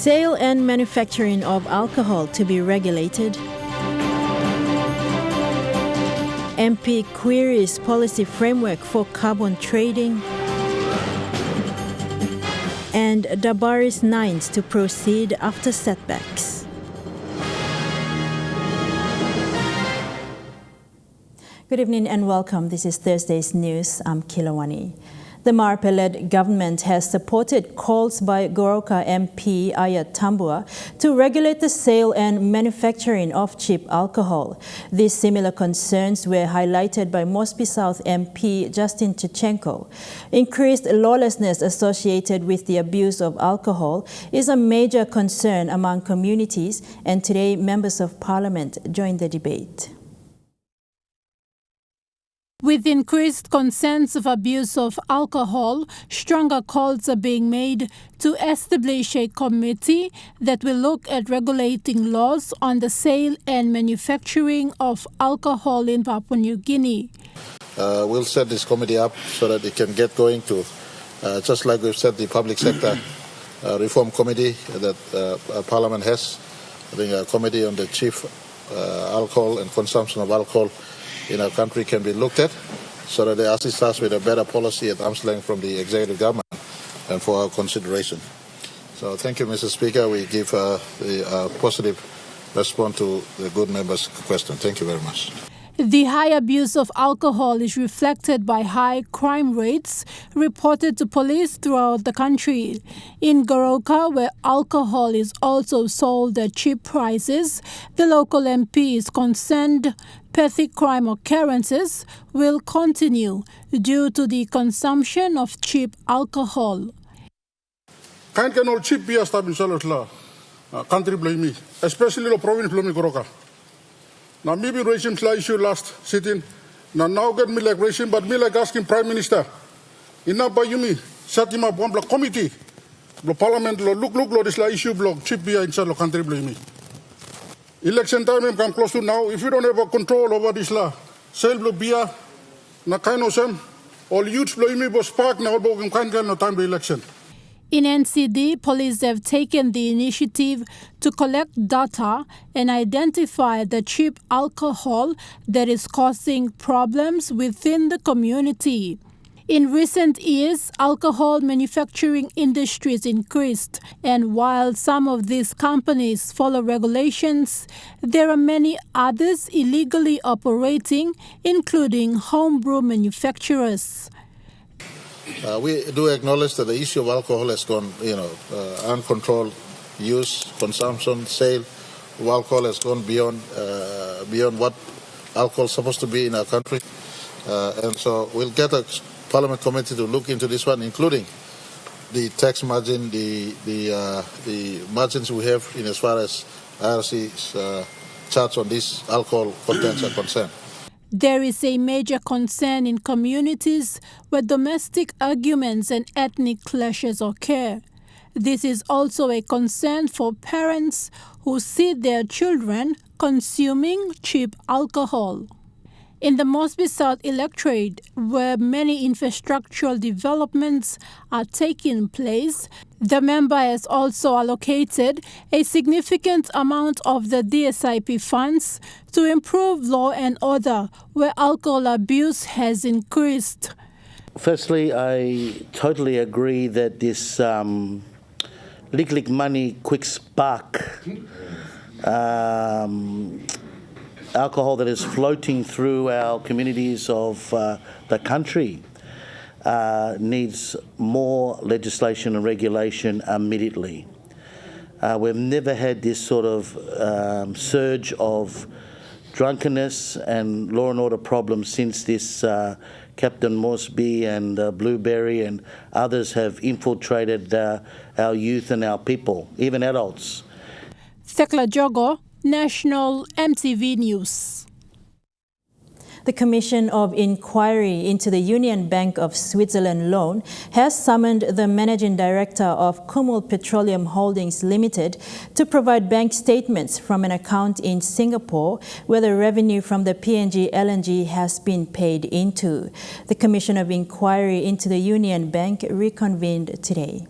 Sale and manufacturing of alcohol to be regulated. MP queries policy framework for carbon trading. And Dabaris Nines to proceed after setbacks. Good evening and welcome. This is Thursday's news. I'm Kilawani. The Marpe-led government has supported calls by Goroka MP Ayat Tambua to regulate the sale and manufacturing of cheap alcohol. These similar concerns were highlighted by Mosby South MP Justin Chichenko. Increased lawlessness associated with the abuse of alcohol is a major concern among communities, and today members of parliament joined the debate. With increased concerns of abuse of alcohol, stronger calls are being made to establish a committee that will look at regulating laws on the sale and manufacturing of alcohol in Papua New Guinea. We'll set this committee up so that it can get going to, just like we've set the public sector reform committee that Parliament has. I think a committee on the chief alcohol and consumption of alcohol in our country can be looked at so that they assist us with a better policy at arm's length from the executive government and for our consideration. So thank you, Mr. Speaker. We give the positive response to the good member's question. Thank you very much. The high abuse of alcohol is reflected by high crime rates reported to police throughout the country. In Goroka, where alcohol is also sold at cheap prices, the local MP is concerned petty crime occurrences will continue due to the consumption of cheap alcohol. Kain can all cheap beer stab in Salatla, country blame me, especially the province blame Goroka. Now maybe regime issue last sitting. Now get me like regime, but me like asking Prime Minister. Ina by you me, set him up one block committee. The Parliament look this issue block cheap beer inside the country blame me. Election time come close to now. If you don't have a control over this law, sale block beer, na kind of some, all youths blame me was park now about kind of time the election. In NCD, police have taken the initiative to collect data and identify the cheap alcohol that is causing problems within the community. In recent years, alcohol manufacturing industries increased, and while some of these companies follow regulations, there are many others illegally operating, including homebrew manufacturers. We do acknowledge that the issue of alcohol has gone, uncontrolled use, consumption, sale of alcohol has gone beyond what alcohol is supposed to be in our country. And so we'll get a Parliament committee to look into this one, including the tax margin, the margins we have in as far as IRC's charge on these alcohol contents are concerned. There is a major concern in communities where domestic arguments and ethnic clashes occur. This is also a concern for parents who see their children consuming cheap alcohol. In the Mosby South electorate, where many infrastructural developments are taking place, the member has also allocated a significant amount of the DSIP funds to improve law and order, where alcohol abuse has increased. Firstly, I totally agree that this lick money, quick spark alcohol that is floating through our communities of the country needs more legislation and regulation immediately. We've never had this sort of surge of drunkenness and law and order problems since this Captain Moresby and Blueberry and others have infiltrated our youth and our people, even adults. Thekla Jogo, National EMTV News. The Commission of Inquiry into the Union Bank of Switzerland loan has summoned the Managing Director of Kumul Petroleum Holdings Limited to provide bank statements from an account in Singapore where the revenue from the PNG LNG has been paid into. The Commission of Inquiry into the Union Bank reconvened today.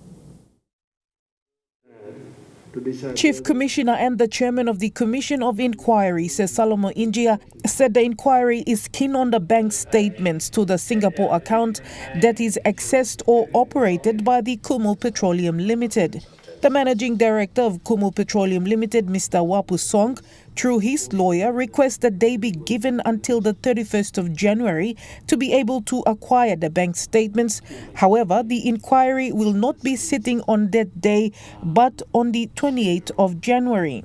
Chief Commissioner and the Chairman of the Commission of Inquiry, Sir Salomo Injia, said the inquiry is keen on the bank statements to the Singapore account that is accessed or operated by the Kumul Petroleum Limited. The Managing Director of Kumul Petroleum Limited, Mr. Wapu Song, through his lawyer, requests that they be given until the 31st of January to be able to acquire the bank statements. However, the inquiry will not be sitting on that day, but on the 28th of January.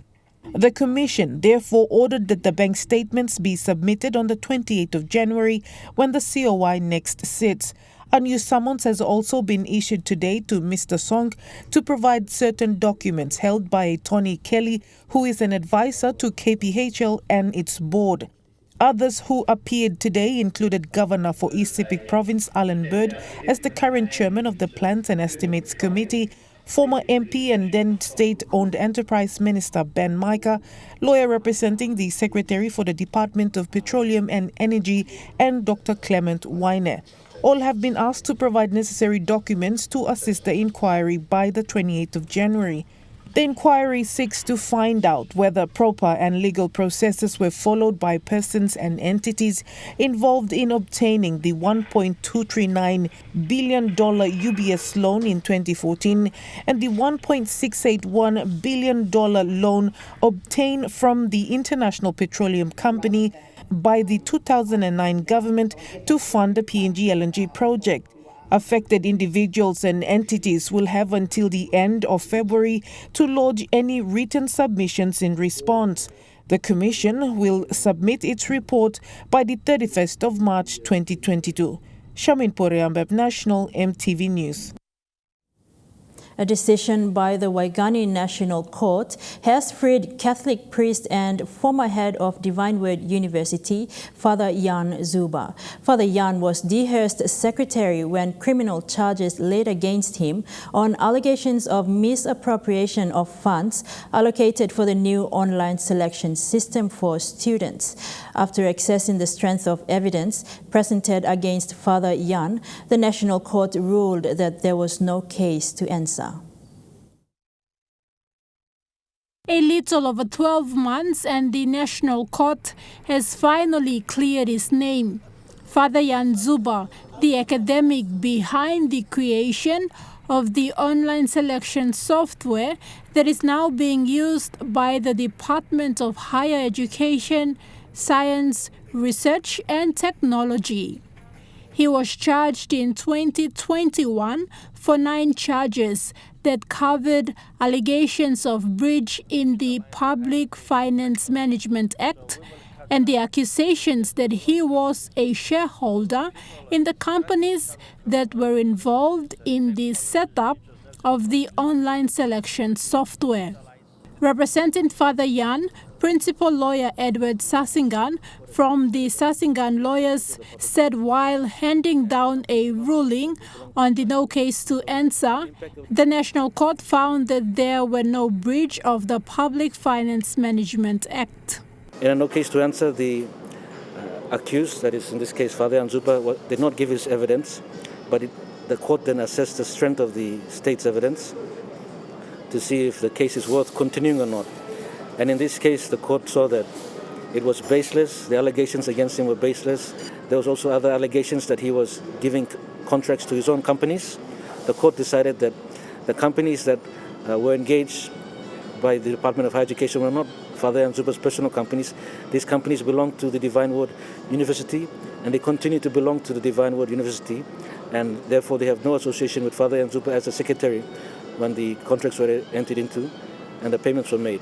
The Commission therefore ordered that the bank statements be submitted on the 28th of January when the COI next sits. A new summons has also been issued today to Mr. Song to provide certain documents held by Tony Kelly, who is an advisor to KPHL and its board. Others who appeared today included Governor for East Sepik Province Alan Bird as the current chairman of the Plans and Estimates Committee, former MP and then state-owned enterprise minister Ben Micah, lawyer representing the Secretary for the Department of Petroleum and Energy, and Dr. Clement Weiner. All have been asked to provide necessary documents to assist the inquiry by the 28th of January. The inquiry seeks to find out whether proper and legal processes were followed by persons and entities involved in obtaining the $1.239 billion UBS loan in 2014 and the $1.681 billion loan obtained from the International Petroleum Company by the 2009 government to fund the PNG LNG project. Affected individuals and entities will have until the end of February to lodge any written submissions in response. The Commission will submit its report by the 31st of March 2022. Shamin Poreambeb, National EMTV News. A decision by the Waigani National Court has freed Catholic priest and former head of Divine Word University, Father Jan Zuba. Father Jan was Dehurst's secretary when criminal charges laid against him on allegations of misappropriation of funds allocated for the new online selection system for students. After accessing the strength of evidence presented against Father Jan, the National Court ruled that there was no case to answer. A little over 12 months and the National Court has finally cleared his name. Father Jan Zuba, the academic behind the creation of the online selection software that is now being used by the Department of Higher Education, Science, Research and Technology. He was charged in 2021 for 9 charges that covered allegations of breach in the Public Finance Management Act and the accusations that he was a shareholder in the companies that were involved in the setup of the online selection software. Representing Father Jan, Principal Lawyer Edward Sasingan from the Sasingan lawyers said while handing down a ruling on the no case to answer, the National Court found that there were no breach of the Public Finance Management Act. In a no case to answer, the accused, that is in this case Father Jan Zuba, did not give his evidence, but the court then assessed the strength of the state's evidence to see if the case is worth continuing or not. And in this case, the court saw that it was baseless. The allegations against him were baseless. There was also other allegations that he was giving contracts to his own companies. The court decided that the companies that were engaged by the Department of Higher Education were not Father Jan Zuba's personal companies. These companies belong to the Divine Word University, and they continue to belong to the Divine Word University, and therefore they have no association with Father Jan Zuba as a secretary when the contracts were entered into and the payments were made.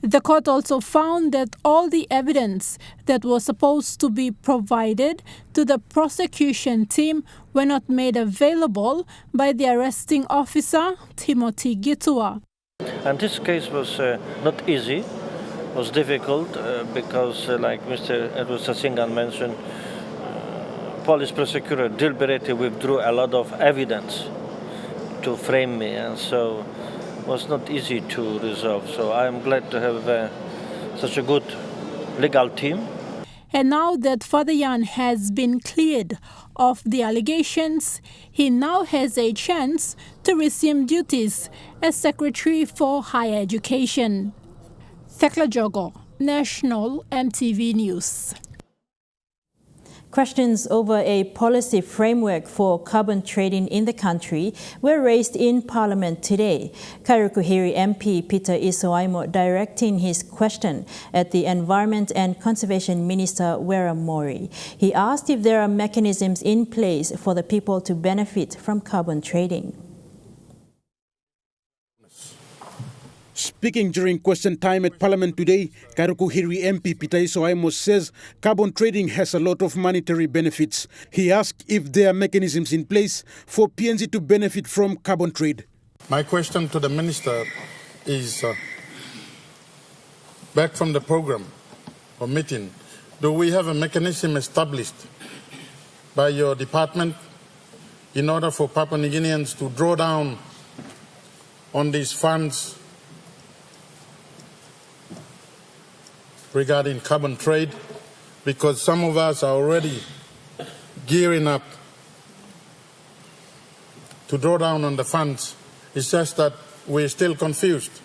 The court also found that all the evidence that was supposed to be provided to the prosecution team were not made available by the arresting officer, Timothy Gitua. And this case was not easy, was difficult because, like Mr. Edward Sasingan mentioned, police prosecutor deliberately withdrew a lot of evidence to frame me, and so was not easy to resolve. So I am glad to have such a good legal team. And now that Father Yan has been cleared of the allegations, he now has a chance to resume duties as Secretary for Higher Education. Thekla Jogo, National EMTV News. Questions over a policy framework for carbon trading in the country were raised in Parliament today. Kairukuhiri MP Peter Isoaimo directing his question at the Environment and Conservation Minister Wera Mori. He asked if there are mechanisms in place for the people to benefit from carbon trading. Speaking during question time at Parliament today, Kairukuhiri MP Peter Isoaimo says carbon trading has a lot of monetary benefits. He asked if there are mechanisms in place for PNG to benefit from carbon trade. My question to the Minister is, back from the program or meeting, do we have a mechanism established by your department in order for Papua New Guineans to draw down on these funds regarding carbon trade? Because some of us are already gearing up to draw down on the funds. It's just that we're still confused.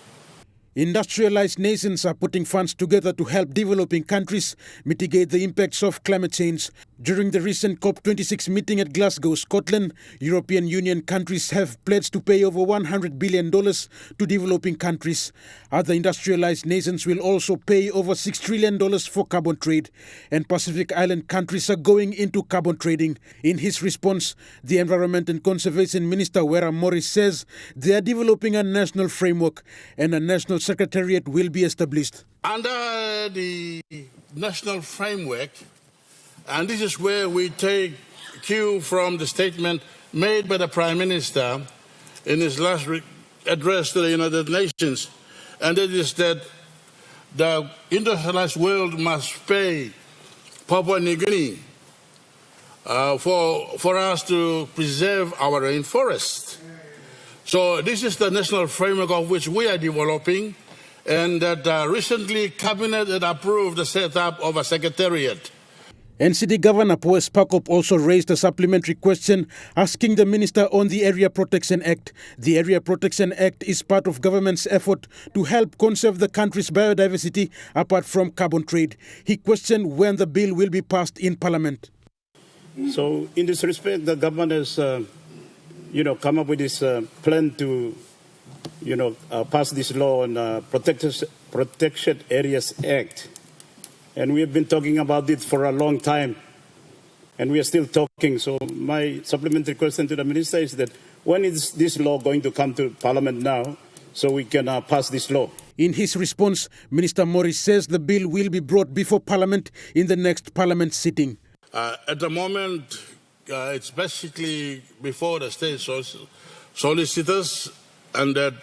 Industrialized nations are putting funds together to help developing countries mitigate the impacts of climate change. During the recent COP26 meeting at Glasgow, Scotland, European Union countries have pledged to pay over $100 billion to developing countries. Other industrialized nations will also pay over $6 trillion for carbon trade, and Pacific Island countries are going into carbon trading. In his response, the Environment and Conservation Minister Wera Mori says they are developing a national framework and a national secretariat will be established. Under the national framework, and this is where we take cue from the statement made by the Prime Minister in his last address to the United Nations, and it is that the industrialized world must pay Papua New Guinea for us to preserve our rainforest. So this is the national framework of which we are developing, and that recently Cabinet had approved the setup of a secretariat. NCD Governor Poes Pakop also raised a supplementary question asking the Minister on the Area Protection Act. The Area Protection Act is part of government's effort to help conserve the country's biodiversity apart from carbon trade. He questioned when the bill will be passed in Parliament. So in this respect, the government has come up with this plan to pass this law on Protection Areas Act. And we have been talking about it for a long time, and we are still talking. So my supplementary question to the Minister is that when is this law going to come to Parliament now so we can pass this law? In his response, Minister Morris says the bill will be brought before Parliament in the next Parliament sitting. At the moment, it's basically before the state solicitors, and that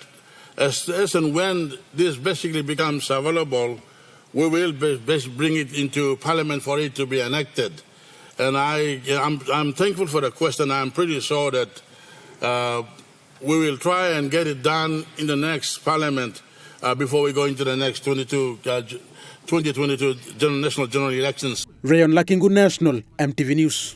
as and when this basically becomes available, we will bring it into Parliament for it to be enacted. And I'm thankful for the question. I'm pretty sure that we will try and get it done in the next Parliament before we go into the next 2022 national general elections. Rayon Lakingu, National EMTV News.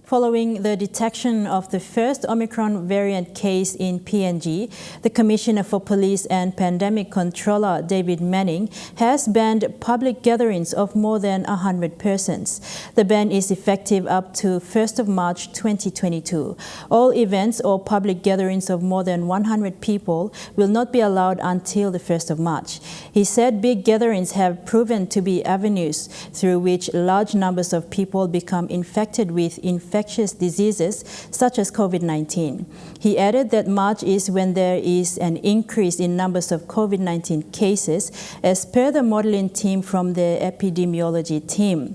Following the detection of the first Omicron variant case in PNG, the Commissioner for Police and Pandemic Controller, David Manning, has banned public gatherings of more than 100 persons. The ban is effective up to 1st of March 2022. All events or public gatherings of more than 100 people will not be allowed until the 1st of March. He said big gatherings have proven to be avenues through which large numbers of people become infected with infectious diseases such as COVID-19. He added that March is when there is an increase in numbers of COVID-19 cases, as per the modeling team from the epidemiology team.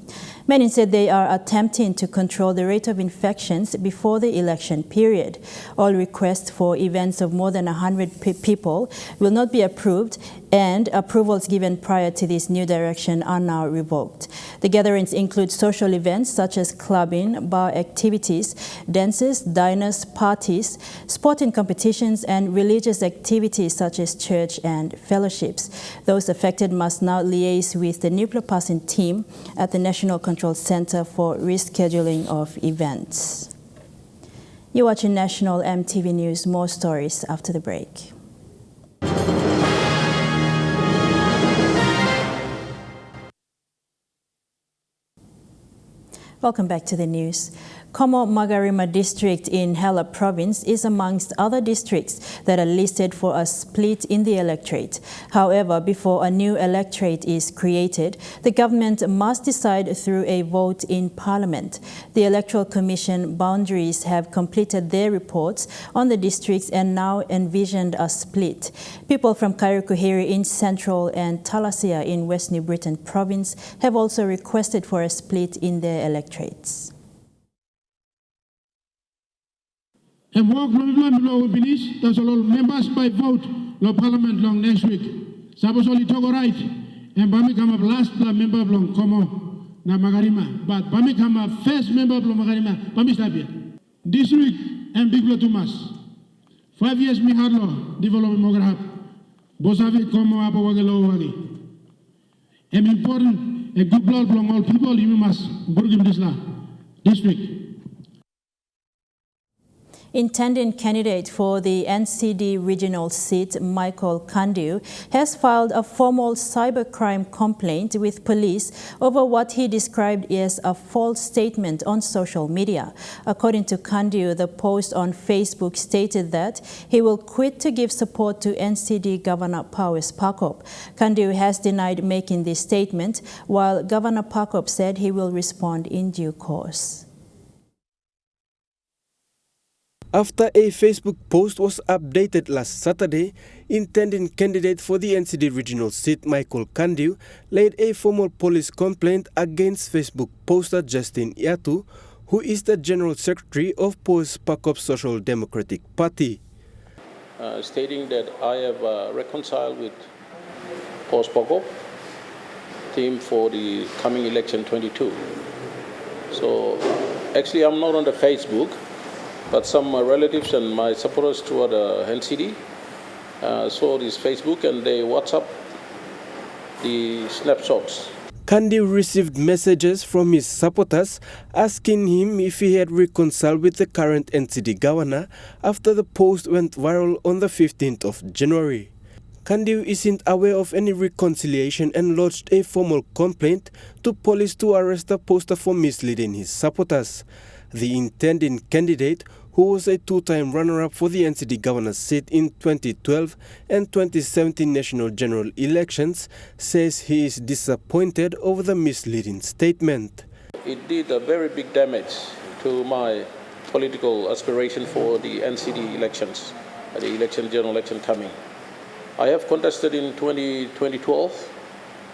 Many said they are attempting to control the rate of infections before the election period. All requests for events of more than 100 people will not be approved, and approvals given prior to this new direction are now revoked. The gatherings include social events such as clubbing, bar activities, dances, diners, parties, sporting competitions, and religious activities such as church and fellowships. Those affected must now liaise with the nuclear passing team at the National Control Center for rescheduling of events. You're watching National EMTV News. More stories after the break. Welcome back to the news. Como Magarima district in Hela province is amongst other districts that are listed for a split in the electorate. However, before a new electorate is created, the government must decide through a vote in Parliament. The Electoral Commission boundaries have completed their reports on the districts and now envisioned a split. People from Kairukuhiri in Central and Talasia in West New Britain province have also requested for a split in their electorates. And work will finish. There's a lot of members by vote. The Parliament long next week. Suppose only talk right. And Bami come up last member of long Como na Magarima. But Bami come up first member of long Magarima. Bami Stabia. This week and big blow to mass. 5 years me hard law developing Mogarhap. Bosavi Como Apo Wagalo Wagi. And important a good blood from all people you must Burgim this week. Intending candidate for the NCD regional seat, Michael Kandiu, has filed a formal cybercrime complaint with police over what he described as a false statement on social media. According to Kandiu, the post on Facebook stated that he will quit to give support to NCD Governor Powes Pakop. Kandiu has denied making this statement, while Governor Pakop said he will respond in due course. After a Facebook post was updated last Saturday, intending candidate for the NCD regional seat Michael Kandiu laid a formal police complaint against Facebook poster Justin Yatu, who is the General Secretary of Powes Pakop Social Democratic Party. Stating that I have reconciled with Powes Pakop team for the coming election 22. So actually I'm not on the Facebook, but some relatives and my supporters toward NCD saw this Facebook and they WhatsApp the snapshots. Kandiu received messages from his supporters asking him if he had reconciled with the current NCD governor after the post went viral on the 15th of January. Kandiu isn't aware of any reconciliation and lodged a formal complaint to police to arrest the poster for misleading his supporters. The intending candidate, who was a two-time runner-up for the NCD governor's seat in 2012 and 2017 national general elections, says he is disappointed over the misleading statement. It did a very big damage to my political aspiration for the NCD elections, the general election coming. I have contested in 2012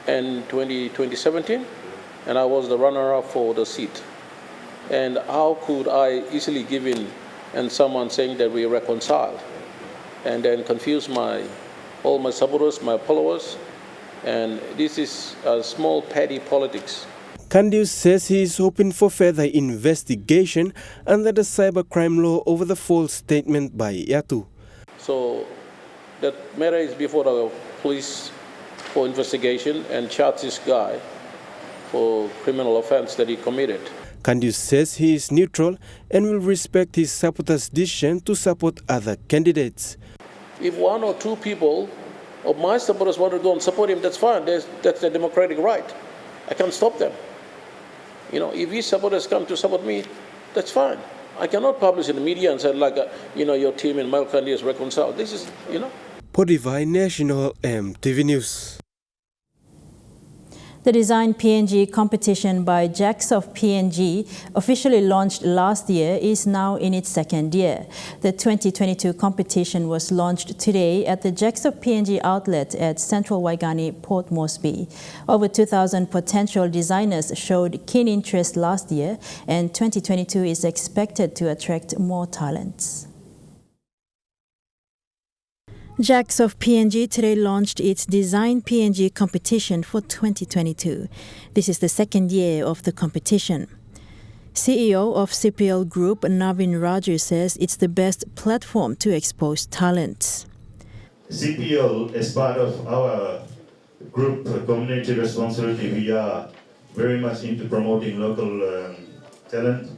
and 2017, and I was the runner-up for the seat. And how could I easily give in and someone saying that we reconciled and then confuse all my supporters, my followers, and this is a small petty politics. Kandiu says he is hoping for further investigation under the cybercrime law over the false statement by Yatu. So that matter is before the police for investigation and charge this guy for criminal offense that he committed. Kandiu says he is neutral and will respect his supporters' decision to support other candidates. If one or two people of my supporters want to go and support him, that's fine. That's their democratic right. I can't stop them. If his supporters come to support me, that's fine. I cannot publish in the media and say, your team in Michael Kandiu is reconciled. This is, Podivai National EMTV News. The Design PNG competition by Jacks of PNG, officially launched last year, is now in its second year. The 2022 competition was launched today at the Jacks of PNG outlet at Central Waigani, Port Moresby. Over 2,000 potential designers showed keen interest last year, and 2022 is expected to attract more talents. Jacks of PNG today launched its Design PNG competition for 2022. This is the second year of the competition. CEO of CPL Group, Navin Raju, says it's the best platform to expose talents. CPL, as part of our group community responsibility, we are very much into promoting local talent,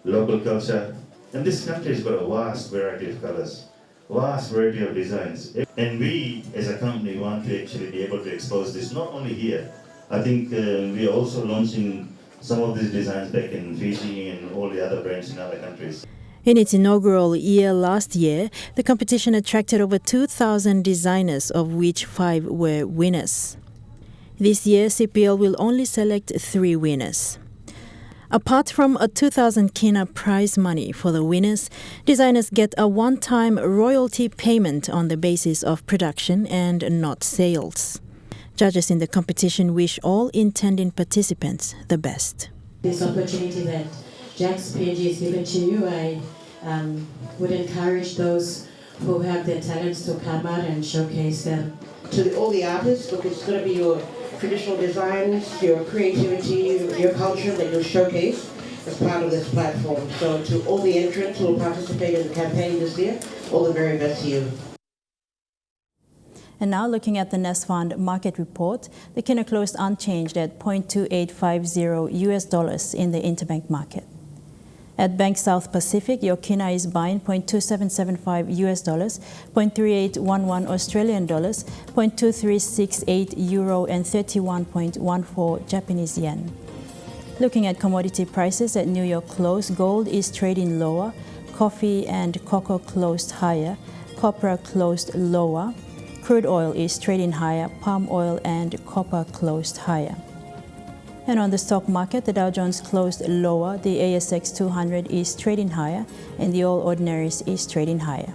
local culture. And this country has got a vast variety of colors, vast variety of designs. And we, as a company, want to actually be able to expose this, not only here. I think we are also launching some of these designs back in Fiji and all the other brands in other countries. In its inaugural year last year, the competition attracted over 2,000 designers, of which 5 were winners. This year, CPL will only select 3 winners. Apart from a 2,000 kina prize money for the winners, designers get a one-time royalty payment on the basis of production and not sales. Judges in the competition wish all intending participants the best. This opportunity that Jacks PNG is given to you, I would encourage those who have their talents to come out and showcase them. To all the artists, look, it's going to be your traditional designs, your creativity, your culture that you'll showcase as part of this platform. So to all the entrants who will participate in the campaign this year, all the very best to you. And now looking at the Nest Fund market report, the kina closed unchanged at $0.2850 in the interbank market. At Bank South Pacific, your kina is buying $0.2775, $0.3811 Australian dollars, €0.2368 euro, and 31.14 Japanese yen. Looking at commodity prices at New York close, gold is trading lower, coffee and cocoa closed higher, copper closed lower, crude oil is trading higher, palm oil and copper closed higher. And on the stock market, the Dow Jones closed lower, the ASX 200 is trading higher, and the All Ordinaries is trading higher.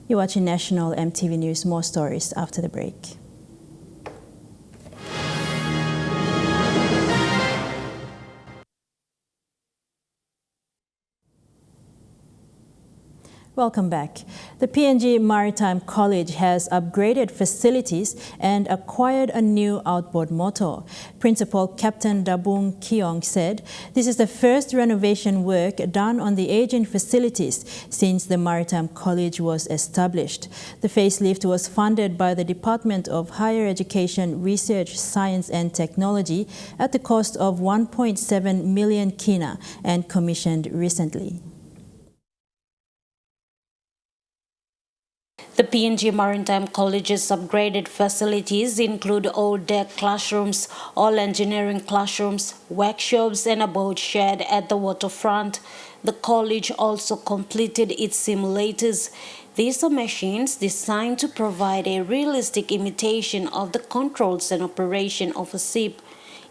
You're watching National EMTV News. More stories after the break. Welcome back. The PNG Maritime College has upgraded facilities and acquired a new outboard motor. Principal Captain Dabung Kiong said this is the first renovation work done on the aging facilities since the Maritime College was established. The facelift was funded by the Department of Higher Education, Research, Science and Technology at the cost of 1.7 million kina and commissioned recently. The PNG Maritime College's upgraded facilities include all deck classrooms, all engineering classrooms, workshops, and a boat shed at the waterfront. The college also completed its simulators. These are machines designed to provide a realistic imitation of the controls and operation of a ship,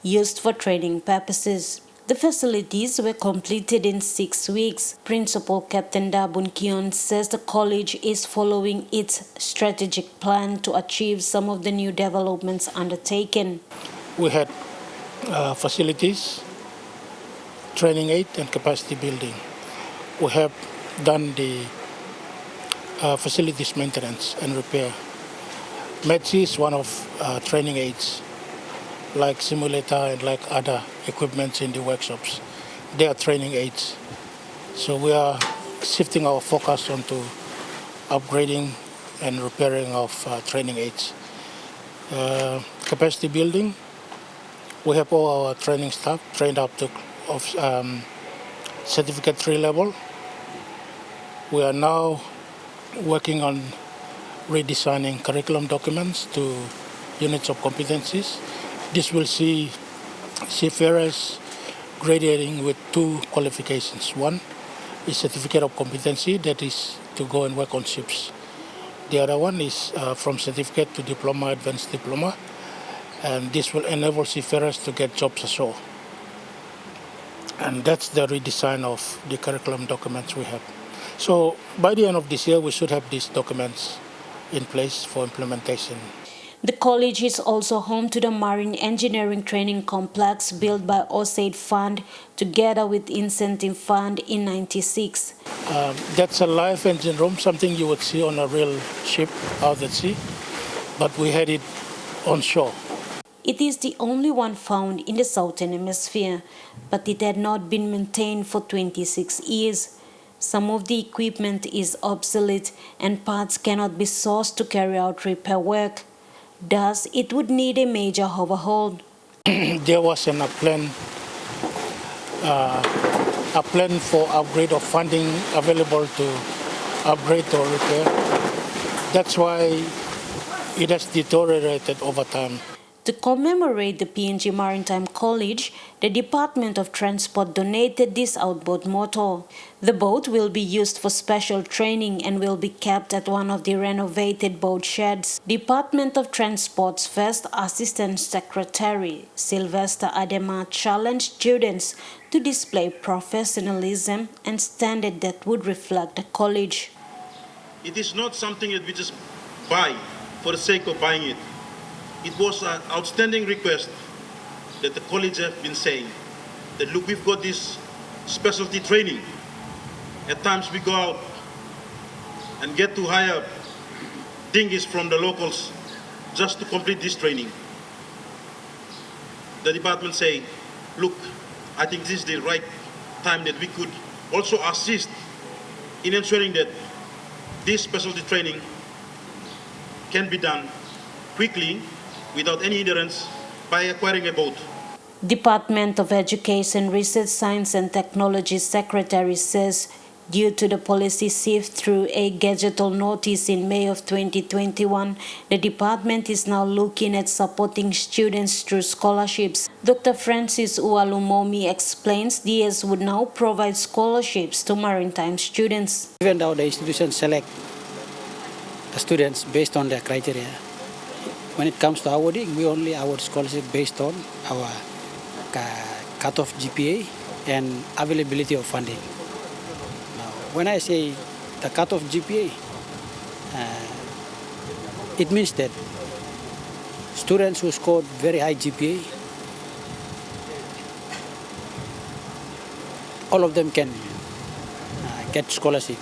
used for training purposes. The facilities were completed in 6 weeks. Principal Captain Dabun Kion says the college is following its strategic plan to achieve some of the new developments undertaken. We had facilities, training aid and capacity building. We have done the facilities maintenance and repair. METC is one of training aids, like simulator and like other equipments in the workshops. They are training aids. So we are shifting our focus onto upgrading and repairing of training aids. Capacity building, we have all our training staff trained up to certificate 3 level. We are now working on redesigning curriculum documents to units of competencies. This will see seafarers graduating with 2 qualifications. One is certificate of competency, that is to go and work on ships. The other one is from certificate to diploma, advanced diploma, and this will enable seafarers to get jobs ashore. And that's the redesign of the curriculum documents we have. So by the end of this year, we should have these documents in place for implementation. The college is also home to the Marine Engineering Training Complex built by OSAID Fund together with Incentive Fund in '96. That's a live engine room, something you would see on a real ship out at sea, but we had it on shore. It is the only one found in the Southern Hemisphere, but it had not been maintained for 26 years. Some of the equipment is obsolete and parts cannot be sourced to carry out repair work. Thus, it would need a major overhaul. There was a plan for upgrade of funding available to upgrade or repair. That's why it has deteriorated over time. To commemorate the PNG Maritime College, the Department of Transport donated this outboard motor. The boat will be used for special training and will be kept at one of the renovated boat sheds. Department of Transport's First Assistant Secretary, Sylvester Adema, challenged students to display professionalism and standard that would reflect the college. It is not something that we just buy for the sake of buying it. It was an outstanding request that the college have been saying that, look, we've got this specialty training. At times we go out and get to hire dinghies from the locals just to complete this training. The department say, look, I think this is the right time that we could also assist in ensuring that this specialty training can be done quickly without any hindrance by acquiring a boat. Department of Education, Research, Science and Technology Secretary says due to the policy sift through a gazettal notice in May of 2021, the department is now looking at supporting students through scholarships. Dr. Francis Ualumomi explains DS would now provide scholarships to maritime students. Even though the institutions select the students based on their criteria, when it comes to awarding, we only award scholarship based on our cutoff GPA and availability of funding. Now, when I say the cutoff GPA, it means that students who scored very high GPA, all of them can get scholarship.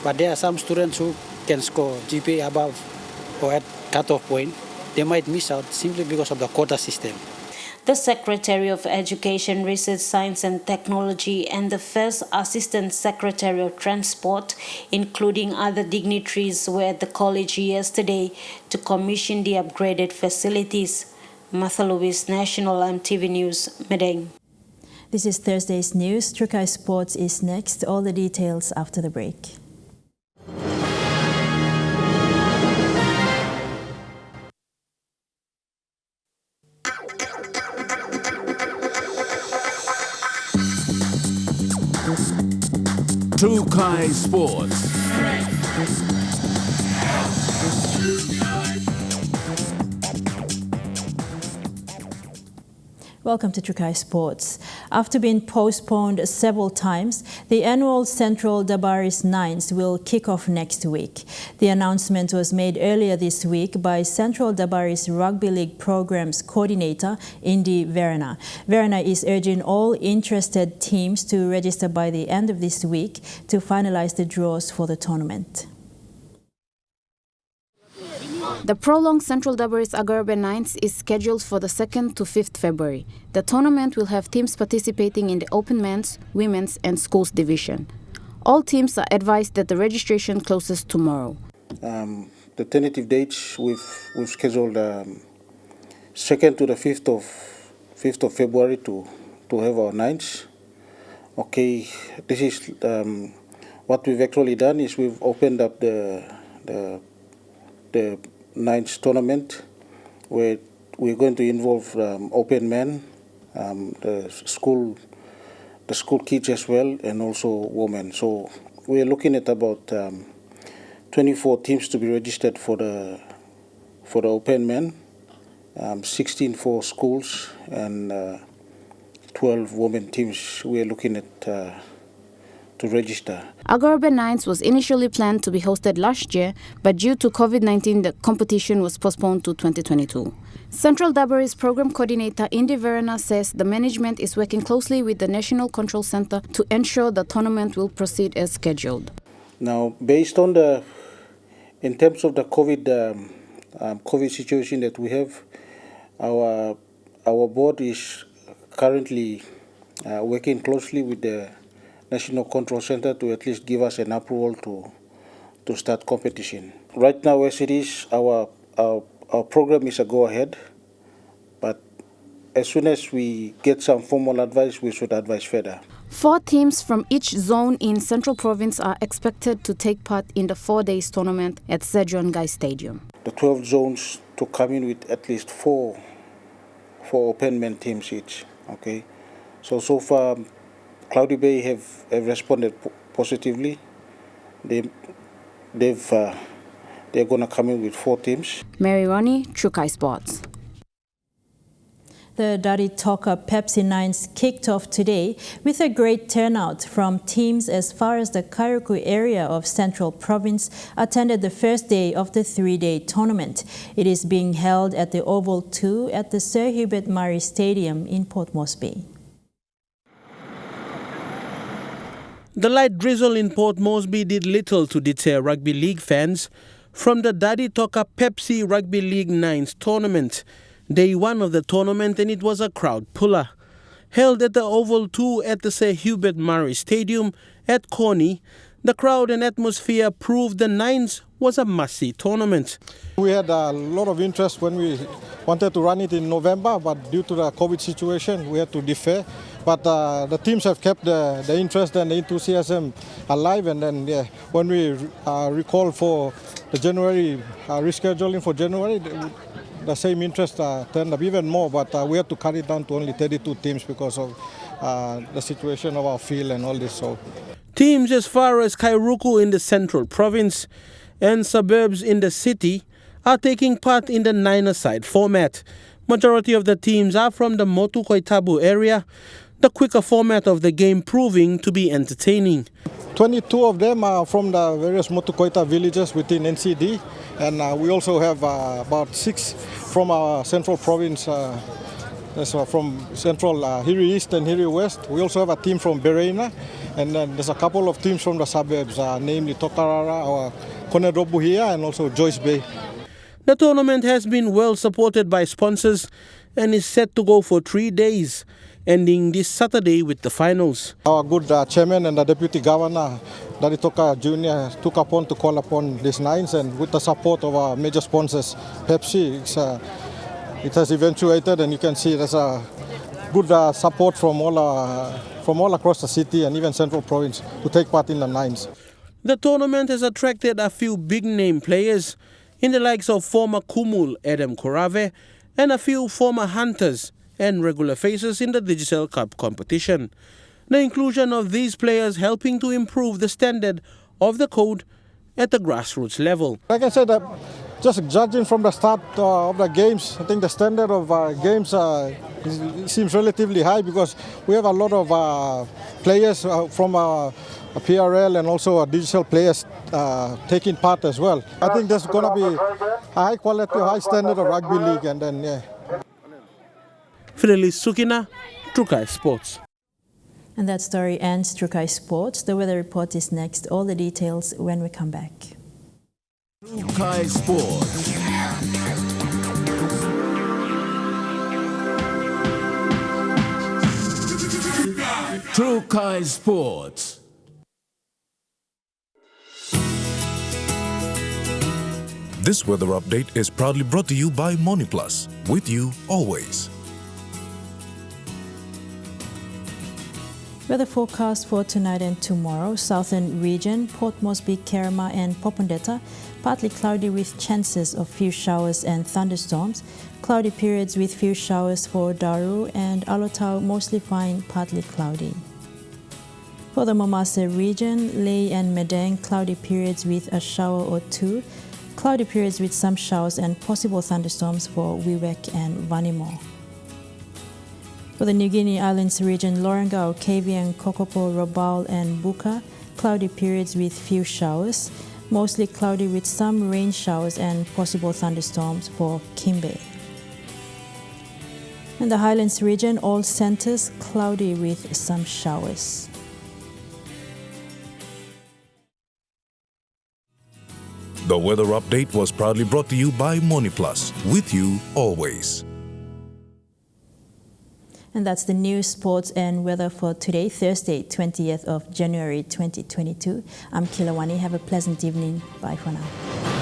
But there are some students who can score GPA above or at cutoff point, they might miss out simply because of the quota system. The Secretary of Education, Research, Science and Technology and the First Assistant Secretary of Transport, including other dignitaries, were at the college yesterday to commission the upgraded facilities. Martha Lewis, National EMTV News, Medang. This is Thursday's news. Trukai Sports is next. All the details after the break. Trukai Sports. Welcome to Trukai Sports. After being postponed several times, the annual Central Dabaris Nines will kick off next week. The announcement was made earlier this week by Central Dabaris Rugby League Programs Coordinator Indy Verena. Verena is urging all interested teams to register by the end of this week to finalize the draws for the tournament. The prolonged Central Dabaris Agarbe Nines is scheduled for the 2nd to 5th February. The tournament will have teams participating in the open men's, women's and schools division. All teams are advised that the registration closes tomorrow. The tentative dates we've scheduled 2nd to the 5th of February to have our nines. Okay, this is what we've actually done is we've opened up the nines tournament where we're going to involve open men, the school kids as well, and also women. So we're looking at about 24 teams to be registered for the open men, 16 for schools, and 12 women teams we are looking at to register. Agorbe Nines was initially planned to be hosted last year, but due to COVID-19, the competition was postponed to 2022. Central Dabaris Program Coordinator Indy Verena says the management is working closely with the National Control Center to ensure the tournament will proceed as scheduled. Now, based on in terms of the COVID situation that we have, our board is currently working closely with the National Control Center to at least give us an approval to start competition. Right now, as it is, our program is a go-ahead, but as soon as we get some formal advice, we should advise further. 4 teams from each zone in Central Province are expected to take part in the 4-day tournament at Sejong Gai Stadium. The 12 zones to come in with at least 4 open men teams each. Okay, so far, Cloudy Bay have responded positively. They're going to come in with 4 teams. Mary Ronnie, Trukai Sports. The Daritoka Pepsi Nines kicked off today with a great turnout from teams as far as the Kairuku area of Central Province attended the first day of the 3-day tournament. It is being held at the Oval 2 at the Sir Hubert Murray Stadium in Port Moresby. The light drizzle in Port Moresby did little to deter rugby league fans from the Daritoka Pepsi Rugby League Nines tournament. Day 1 of the tournament, and it was a crowd puller. Held at the Oval 2 at the Sir Hubert Murray Stadium at Corney, the crowd and atmosphere proved the Nines was a must-see tournament. We had a lot of interest when we wanted to run it in November, but due to the COVID situation, we had to defer. But the teams have kept the interest and the enthusiasm alive, and then when we recall for the January rescheduling for January, the same interest turned up even more, but we had to cut it down to only 32 teams because of the situation of our field and all this. So, teams as far as Kairuku in the Central Province and suburbs in the city are taking part in the 9-a-side format. Majority of the teams are from the Motu Koitabu area, the quicker format of the game proving to be entertaining. 22 of them are from the various Motu Koita villages within NCD, and we also have about 6 from our Central Province, from Central Hiri East and Hiri West. We also have a team from Berena, and then there's a couple of teams from the suburbs, namely Tokarara, or Konedobuhia, and also Joyce Bay. The tournament has been well supported by sponsors and is set to go for 3 days, ending this Saturday with the finals. Our good chairman and the deputy governor, Daritoka Jr., took upon to call upon these Nines, and with the support of our major sponsors, Pepsi, it has eventuated, and you can see there's a good support from all across the city and even Central Province to take part in the Nines. The tournament has attracted a few big-name players in the likes of former Kumul Adam Korave and a few former Hunters and regular faces in the Digital Cup competition. The inclusion of these players helping to improve the standard of the code at the grassroots level. Like I said, just judging from the start of the games, I think the standard of games seems relatively high because we have a lot of players from PRL and also digital players taking part as well. I think there's going to be a high quality, high standard of rugby league, and then Fidelis Sukina, Trukai Sports. And that story ends Trukai Sports. The weather report is next. All the details when we come back. Trukai Sports. Trukai Sports. This weather update is proudly brought to you by MoniPlus. With you always. Weather forecast for tonight and tomorrow. Southern region, Port Moresby, Kerema and Popondetta, partly cloudy with chances of few showers and thunderstorms. Cloudy periods with few showers for Daru, and Alotau mostly fine, partly cloudy. For the Momase region, Ley and Medang, cloudy periods with a shower or two, cloudy periods with some showers and possible thunderstorms for Wewak and Vanimo. For the New Guinea Islands region, Lorengau, Kavieng, Kokopo, Rabaul and Buka, cloudy periods with few showers, mostly cloudy with some rain showers and possible thunderstorms for Kimbe. In the Highlands region, all centers cloudy with some showers. The weather update was proudly brought to you by MoneyPlus, with you always. And that's the news, sports and weather for today, Thursday, 20th of January 2022. I'm Kilawani. Have a pleasant evening. Bye for now.